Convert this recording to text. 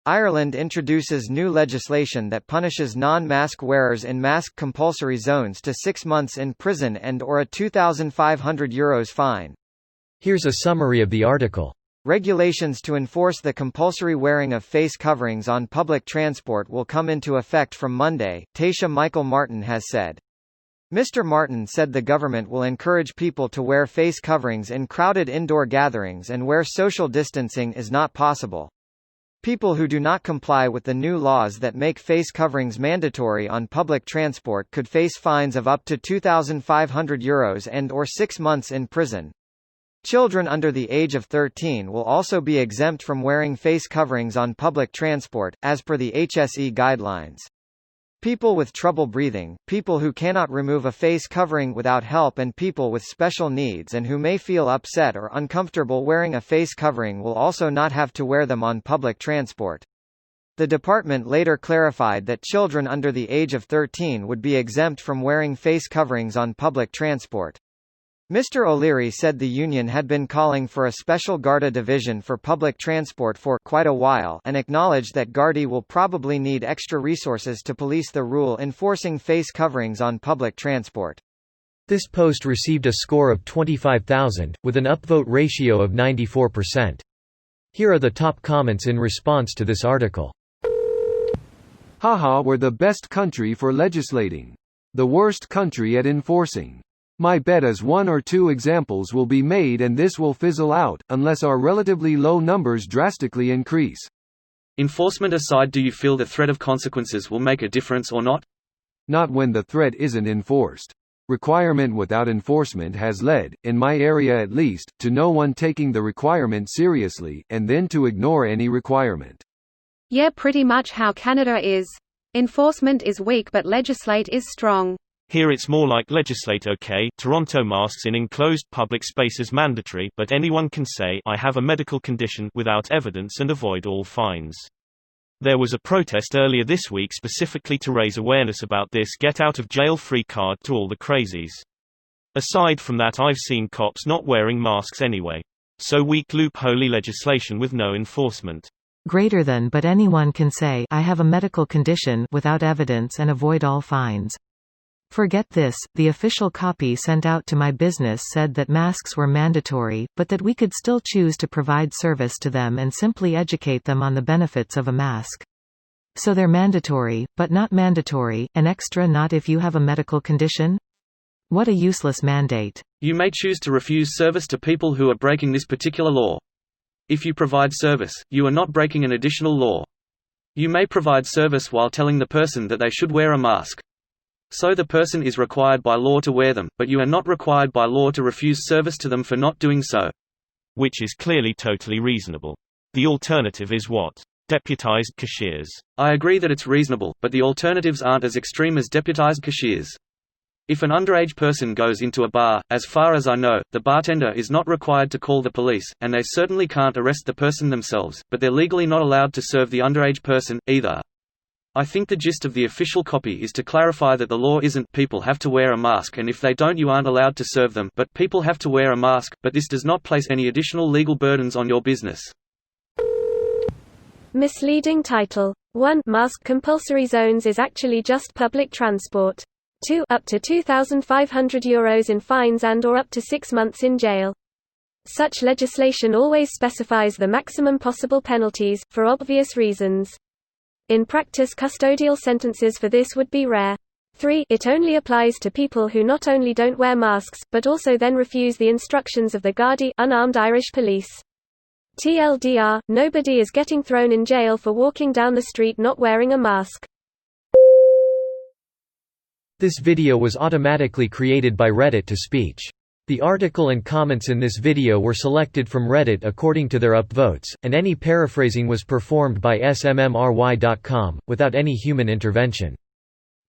Ireland introduces new legislation that punishes non-mask wearers in mask compulsory zones to 6 months in prison and/or a €2,500 fine. Here's a summary of the article. Regulations to enforce the compulsory wearing of face coverings on public transport will come into effect from Monday, Taoiseach Michael Martin has said. Mr. Martin said the government will encourage people to wear face coverings in crowded indoor gatherings and where social distancing is not possible. People who do not comply with the new laws that make face coverings mandatory on public transport could face fines of up to €2,500 and/or 6 months in prison. Children under the age of 13 will also be exempt from wearing face coverings on public transport, as per the HSE guidelines. People with trouble breathing, people who cannot remove a face covering without help and people with special needs and who may feel upset or uncomfortable wearing a face covering will also not have to wear them on public transport. The department later clarified that children under the age of 13 would be exempt from wearing face coverings on public transport. Mr. O'Leary said the union had been calling for a special Garda division for public transport for quite a while and acknowledged that Gardaí will probably need extra resources to police the rule enforcing face coverings on public transport. This post received a score of 25,000, with an upvote ratio of 94%. Here are the top comments in response to this article. Haha, we're the best country for legislating. The worst country at enforcing. My bet is 1 or 2 examples will be made and this will fizzle out, unless our relatively low numbers drastically increase. Enforcement aside, do you feel the threat of consequences will make a difference or not? Not when the threat isn't enforced. Requirement without enforcement has led, in my area at least, to no one taking the requirement seriously, and then to ignore any requirement. Yeah, pretty much how Canada is. Enforcement is weak but legislate is strong. Here it's more like legislate. Okay, Toronto, masks in enclosed public spaces mandatory, but anyone can say I have a medical condition without evidence and avoid all fines. There was a protest earlier this week specifically to raise awareness about this get out of jail free card to all the crazies. Aside from that, I've seen cops not wearing masks anyway. So weak loopholey legislation with no enforcement. Greater than, but anyone can say I have a medical condition without evidence and avoid all fines. Forget this, the official copy sent out to my business said that masks were mandatory, but that we could still choose to provide service to them and simply educate them on the benefits of a mask. So they're mandatory, but not mandatory, an extra not if you have a medical condition? What a useless mandate. You may choose to refuse service to people who are breaking this particular law. If you provide service, you are not breaking an additional law. You may provide service while telling the person that they should wear a mask. So the person is required by law to wear them, but you are not required by law to refuse service to them for not doing so. Which is clearly totally reasonable. The alternative is what? Deputized cashiers. I agree that it's reasonable, but the alternatives aren't as extreme as deputized cashiers. If an underage person goes into a bar, as far as I know, the bartender is not required to call the police, and they certainly can't arrest the person themselves, but they're legally not allowed to serve the underage person, either. I think the gist of the official copy is to clarify that the law isn't people have to wear a mask and if they don't you aren't allowed to serve them, but people have to wear a mask, but this does not place any additional legal burdens on your business. Misleading title. 1. Mask compulsory zones is actually just public transport. 2. Up to €2,500 in fines and/or up to 6 months in jail. Such legislation always specifies the maximum possible penalties, for obvious reasons. In practice, custodial sentences for this would be rare. 3. It only applies to people who not only don't wear masks, but also then refuse the instructions of the Gardaí, unarmed Irish police. TLDR, nobody is getting thrown in jail for walking down the street not wearing a mask. This video was automatically created by Reddit to speech. The article and comments in this video were selected from Reddit according to their upvotes, and any paraphrasing was performed by smmry.com, without any human intervention.